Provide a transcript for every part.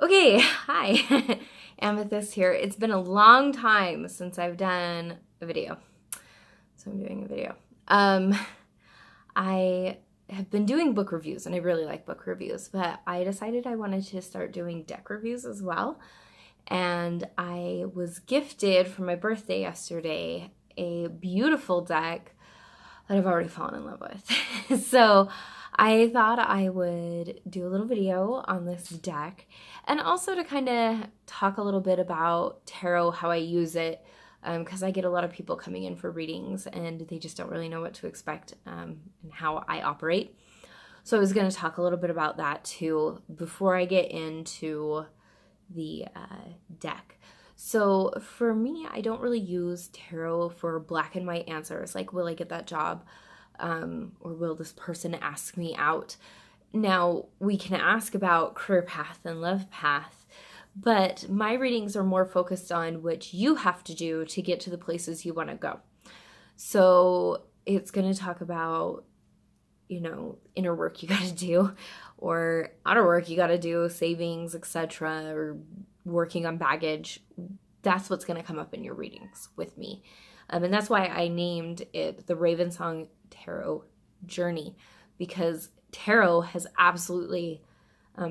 Okay, hi, Amethyst here. It's been a long time since I've done a video, so I'm doing a video. I have been doing book reviews, and I really like book reviews, but I decided I wanted to start doing deck reviews as well, and I was gifted for my birthday yesterday a beautiful deck that I've already fallen in love with. So I thought I would do a little video on this deck and also to kind of talk a little bit about tarot, how I use it, because I get a lot of people coming in for readings and they just don't really know what to expect and how I operate. So I was going to talk a little bit about that too before I get into the deck. So for me, I don't really use tarot for black and white answers, like will I get that job, or will this person ask me out? Now, we can ask about career path and love path, but my readings are more focused on what you have to do to get to the places you want to go. So it's going to talk about, inner work you got to do, or outer work you got to do, savings, etc., or working on baggage. That's what's going to come up in your readings with me. And that's why I named it the Ravensong Tarot Journey, because tarot has absolutely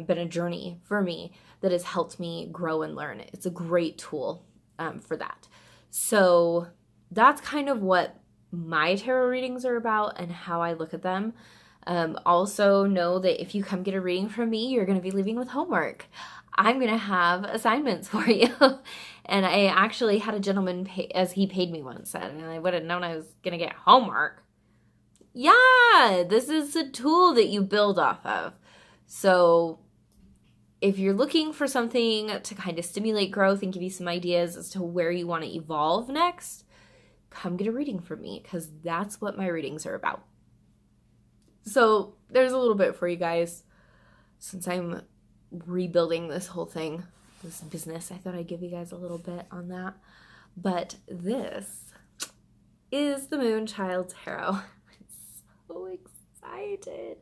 been a journey for me that has helped me grow and learn. It's a great tool for that. So that's kind of what my tarot readings are about and how I look at them. Also know that if you come get a reading from me, you're going to be leaving with homework. I'm going to have assignments for you. And I actually had a gentleman pay, as he paid me once, and I would have known I was going to get homework. Yeah, this is a tool that you build off of. So if you're looking for something to kind of stimulate growth and give you some ideas as to where you want to evolve next, come get a reading from me, because that's what my readings are about. So there's a little bit for you guys. Since I'm rebuilding this whole thing, this business, I thought I'd give you guys a little bit on that. But this is the Moonchild Tarot. I'm so excited.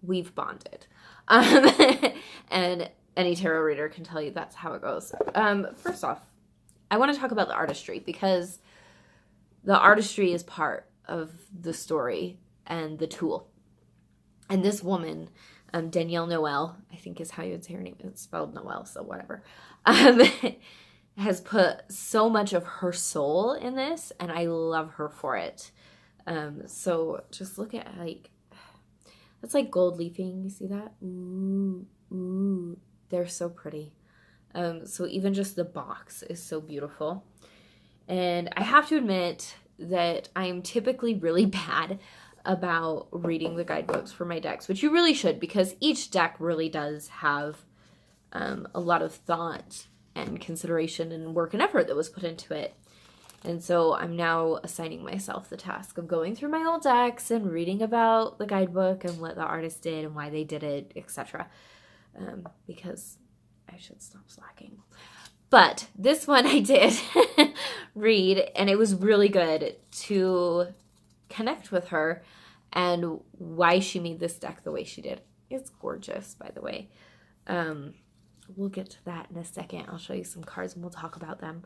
We've bonded. And any tarot reader can tell you that's how it goes. First off, I want to talk about the artistry, because the artistry is part of the story and the tool. And this woman, Danielle Noel, I think is how you would say her name. It's spelled Noel, so whatever. Has put so much of her soul in this, and I love her for it. So just look at that's like gold leafing. You see that? Ooh, ooh, they're so pretty. So even just the box is so beautiful. And I have to admit that I'm typically really bad about reading the guidebooks for my decks, which you really should, because each deck really does have a lot of thought and consideration and work and effort that was put into it. And so I'm now assigning myself the task of going through my old decks and reading about the guidebook and what the artist did and why they did it, etc. Because I should stop slacking. But this one I did read, and it was really good to connect with her and why she made this deck the way she did. It's gorgeous, by the way. We'll get to that in a second. I'll show you some cards and we'll talk about them.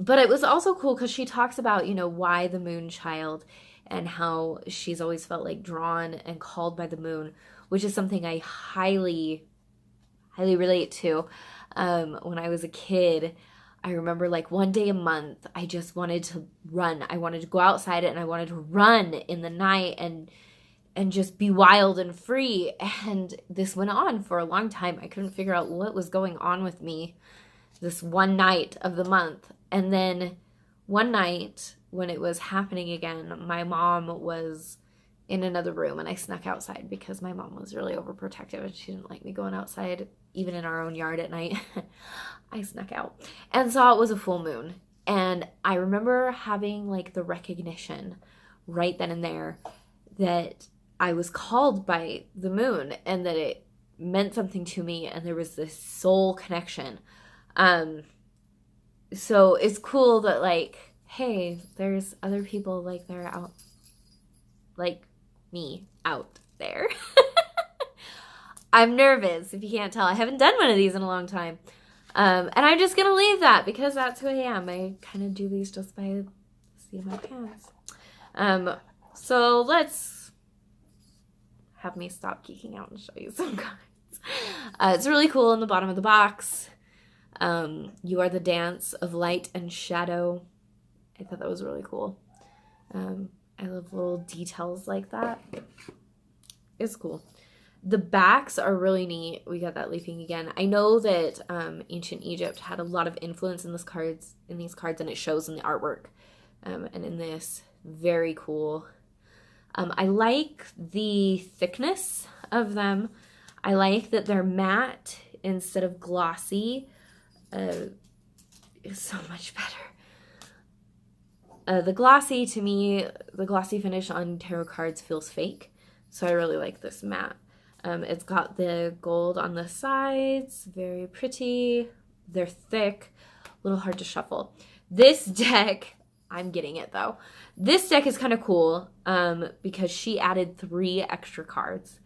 But it was also cool because she talks about, why the Moonchild and how she's always felt like drawn and called by the moon, which is something I highly relate to. When I was a kid, I remember one day a month, I just wanted to run. I wanted to go outside and I wanted to run in the night and just be wild and free. And this went on for a long time. I couldn't figure out what was going on with me this one night of the month. And then one night when it was happening again, my mom was in another room and I snuck outside because my mom was really overprotective and she didn't like me going outside, even in our own yard at night. I snuck out and saw it was a full moon. And I remember having the recognition right then and there that I was called by the moon and that it meant something to me and there was this soul connection. So it's cool that hey, there's other people that are out me out there. I'm nervous, if you can't tell. I haven't done one of these in a long time. And I'm just going to leave that because that's who I am. I kind of do these just by the seat of my pants. So let's have me stop geeking out and show you some cards. It's really cool in the bottom of the box. You are the dance of light and shadow. I thought that was really cool. I love little details like that. It's cool. The backs are really neat. We got that leafing again. I know that ancient Egypt had a lot of influence in these cards, and it shows in the artwork. And in this, very cool. I like the thickness of them. I like that they're matte instead of glossy. It's so much better. The glossy, to me, the glossy finish on tarot cards feels fake. So I really like this matte. It's got the gold on the sides, very pretty. They're thick, a little hard to shuffle. This deck, I'm getting it though. This deck is kind of cool because she added 3 extra cards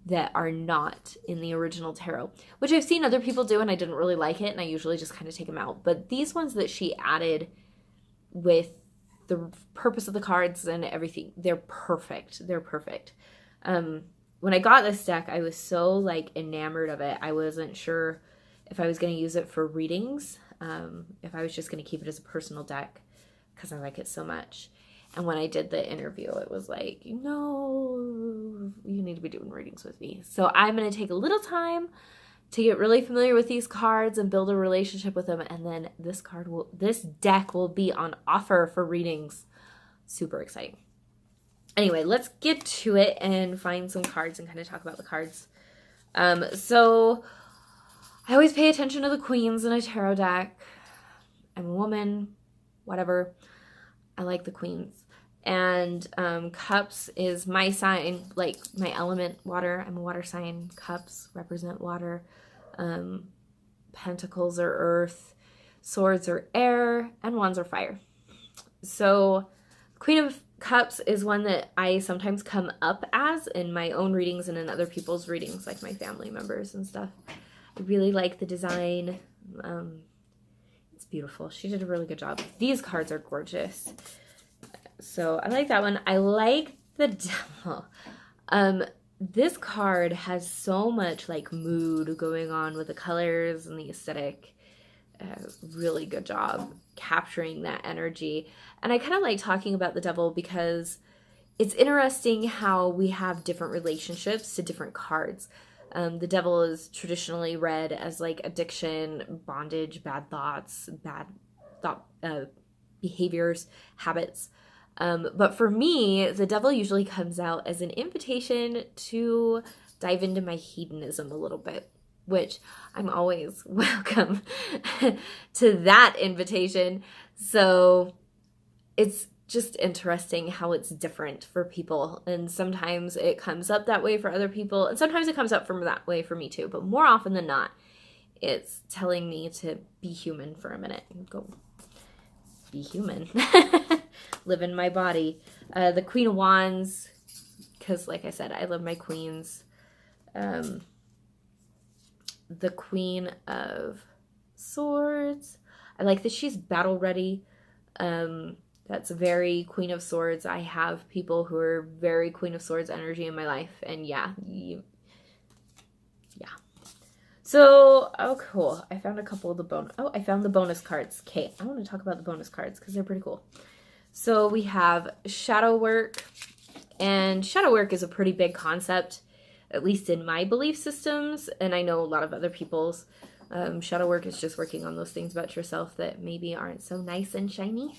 that are not in the original tarot, which I've seen other people do and I didn't really like it, and I usually just kind of take them out. But these ones that she added with the purpose of the cards and everything, they're perfect. They're perfect. When I got this deck, I was so like enamored of it. I wasn't sure if I was going to use it for readings, if I was just going to keep it as a personal deck because I like it so much. And when I did the interview, it was like, no, you need to be doing readings with me. So I'm going to take a little time to get really familiar with these cards and build a relationship with them. And then this deck will be on offer for readings. Super exciting. Anyway, let's get to it and find some cards and kind of talk about the cards. So I always pay attention to the queens in a tarot deck. I'm a woman, whatever. I like the queens. And cups is my sign, like my element, water. I'm a water sign. Cups represent water. Pentacles are earth. Swords are air. And wands are fire. So Queen of Cups is one that I sometimes come up as in my own readings and in other people's readings, like my family members and stuff. I really like the design. It's beautiful. She did a really good job. These cards are gorgeous. So I like that one. I like the Devil. This card has so much like mood going on with the colors and the aesthetic. Really good job capturing that energy. And I kind of like talking about the Devil because it's interesting how we have different relationships to different cards. The Devil is traditionally read as like addiction, bondage, bad thoughts, behaviors, habits. But for me, the Devil usually comes out as an invitation to dive into my hedonism a little bit, which I'm always welcome to that invitation. So it's just interesting how it's different for people. And sometimes it comes up that way for other people. And sometimes it comes up from that way for me too. But more often than not, it's telling me to be human for a minute and go be human. Live in my body. The Queen of Wands, because like I said, I love my queens. The Queen of Swords. I like that she's battle ready. That's very Queen of Swords. I have people who are very Queen of Swords energy in my life. And yeah. So, oh, cool. I found a couple of the I found the bonus cards. Okay, I want to talk about the bonus cards because they're pretty cool. So we have shadow work. And shadow work is a pretty big concept, at least in my belief systems, and I know a lot of other people's. Shadow work is just working on those things about yourself that maybe aren't so nice and shiny.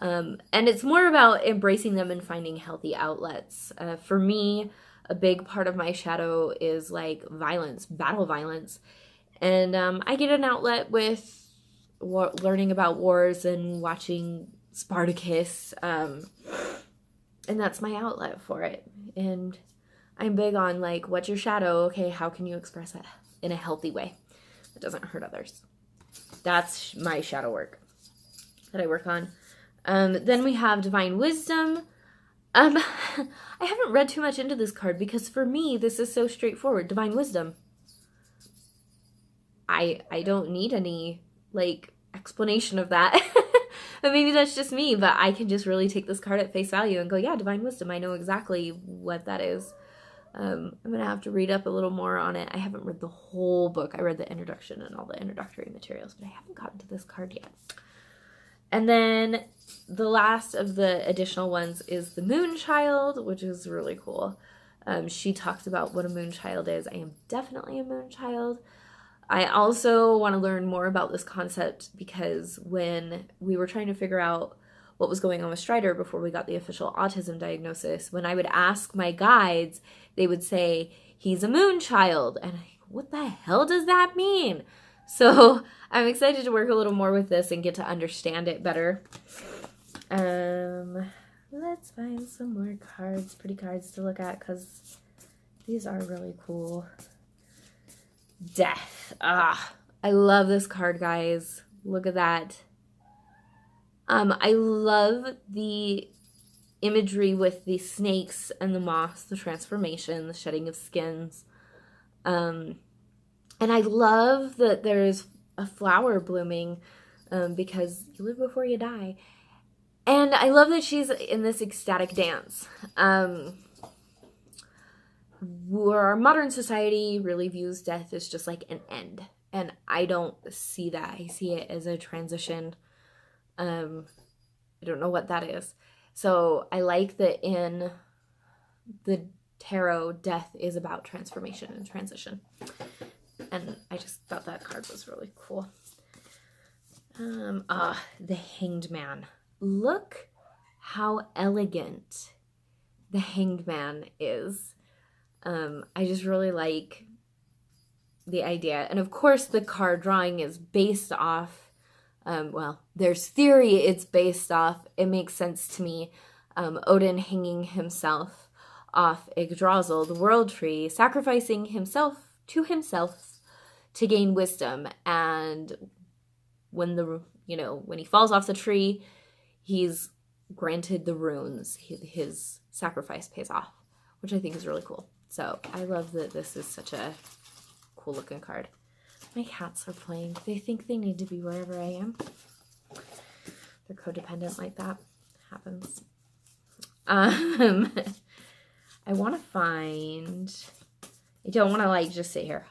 And it's more about embracing them and finding healthy outlets. For me, a big part of my shadow is like violence, battle violence. And I get an outlet with learning about wars and watching Spartacus. And that's my outlet for it. And I'm big on like, what's your shadow? Okay, how can you express it in a healthy way that doesn't hurt others? That's my shadow work that I work on. Then we have divine wisdom. I haven't read too much into this card because for me, this is so straightforward. Divine Wisdom. I don't need any, like, explanation of that. But maybe that's just me, but I can just really take this card at face value and go, yeah, Divine Wisdom. I know exactly what that is. I'm going to have to read up a little more on it. I haven't read the whole book. I read the introduction and all the introductory materials, but I haven't gotten to this card yet. And then the last of the additional ones is the Moonchild, which is really cool. She talks about what a Moonchild is. I am definitely a Moonchild. I also want to learn more about this concept because when we were trying to figure out what was going on with Strider before we got the official autism diagnosis, when I would ask my guides, they would say, he's a Moonchild. And what the hell does that mean? So I'm excited to work a little more with this and get to understand it better. Let's find some more cards, pretty cards to look at, because these are really cool. Death. I love this card, guys. Look at that. I love the imagery with the snakes and the moss, the transformation, the shedding of skins. And I love that there's a flower blooming because you live before you die. And I love that she's in this ecstatic dance. Where our modern society really views death as just like an end. And I don't see that. I see it as a transition. I don't know what that is. So I like that in the tarot, death is about transformation and transition. And I just thought that card was really cool. The Hanged Man. Look how elegant the Hanged Man is. I just really like the idea. And of course the card drawing is based off, there's theory it's based off. It makes sense to me. Odin hanging himself off Yggdrasil, the world tree, sacrificing himself to gain wisdom. And when when he falls off the tree, he's granted the runes. His sacrifice pays off, which I think is really cool. So I love that this is such a cool looking card. My cats are playing. They think they need to be wherever I am. They're codependent like that. Happens. I want to find... I don't want to like just sit here.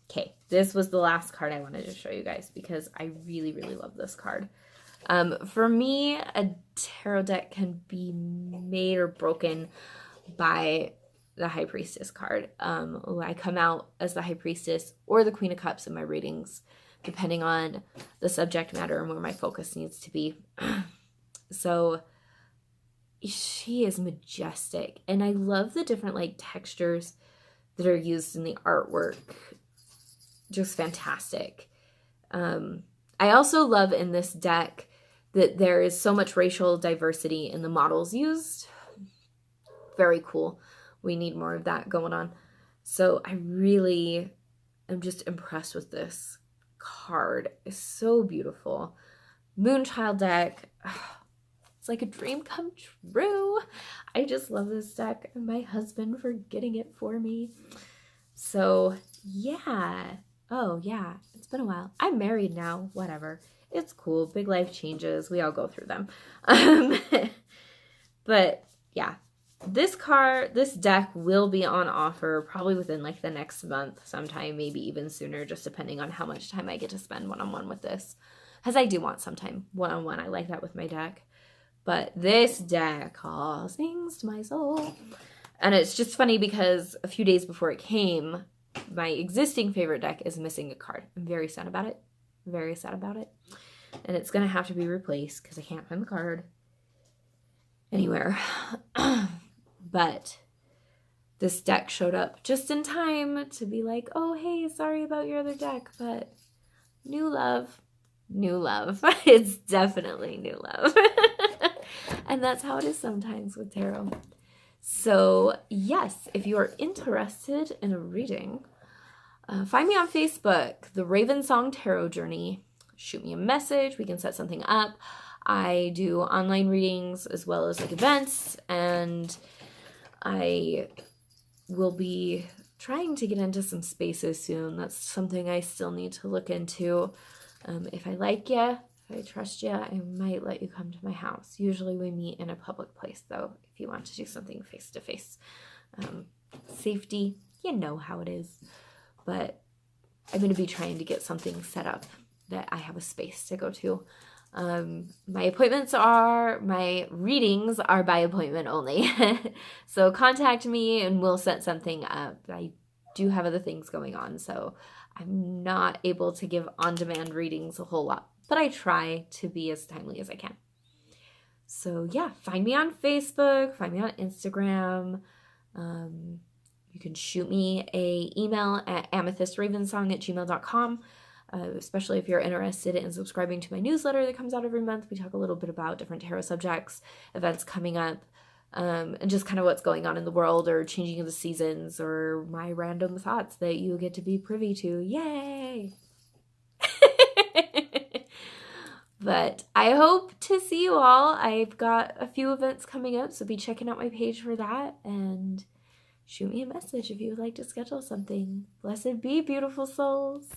Okay, this was the last card I wanted to show you guys because I really, really love this card. For me, a tarot deck can be made or broken by the High Priestess card. I come out as the High Priestess or the Queen of Cups in my readings, depending on the subject matter and where my focus needs to be. So she is majestic, and I love the different like textures that are used in the artwork. Just fantastic. I also love in this deck that there is so much racial diversity in the models used. Very cool. We need more of that going on. So I really am just impressed with this card. It's so beautiful. Moonchild deck. It's like a dream come true. I just love this deck, and my husband for getting it for me. So yeah. Oh yeah, it's been a while. I'm married now. Whatever. It's cool. Big life changes. We all go through them. But yeah, this deck will be on offer probably within like the next month sometime, maybe even sooner, just depending on how much time I get to spend one-on-one with this. Because I do want some time one-on-one. I like that with my deck. But this deck sings to my soul. And it's just funny because a few days before it came, my existing favorite deck is missing a card. I'm very sad about it. Very sad about it. And it's going to have to be replaced because I can't find the card anywhere. But this deck showed up just in time to be like, oh, hey, sorry about your other deck, but new love. New love. It's definitely new love. And that's how it is sometimes with tarot. So yes, if you are interested in a reading, find me on Facebook, The Raven Song Tarot Journey. Shoot me a message. We can set something up. I do online readings as well as like events, and I will be trying to get into some spaces soon. That's something I still need to look into. If I like you, if I trust you, I might let you come to my house. Usually we meet in a public place, though, if you want to do something face-to-face. Safety, you know how it is. But I'm going to be trying to get something set up that I have a space to go to. My readings are by appointment only. So contact me and we'll set something up. I do have other things going on, so I'm not able to give on-demand readings a whole lot, but I try to be as timely as I can. So yeah, find me on Facebook, find me on Instagram. You can shoot me an email at amethystravensong@gmail.com. Especially if you're interested in subscribing to my newsletter that comes out every month. We talk a little bit about different tarot subjects, events coming up, and just kind of what's going on in the world or changing of the seasons or my random thoughts that you get to be privy to. Yay! But I hope to see you all. I've got a few events coming up, so be checking out my page for that, and shoot me a message if you would like to schedule something. Blessed be, beautiful souls.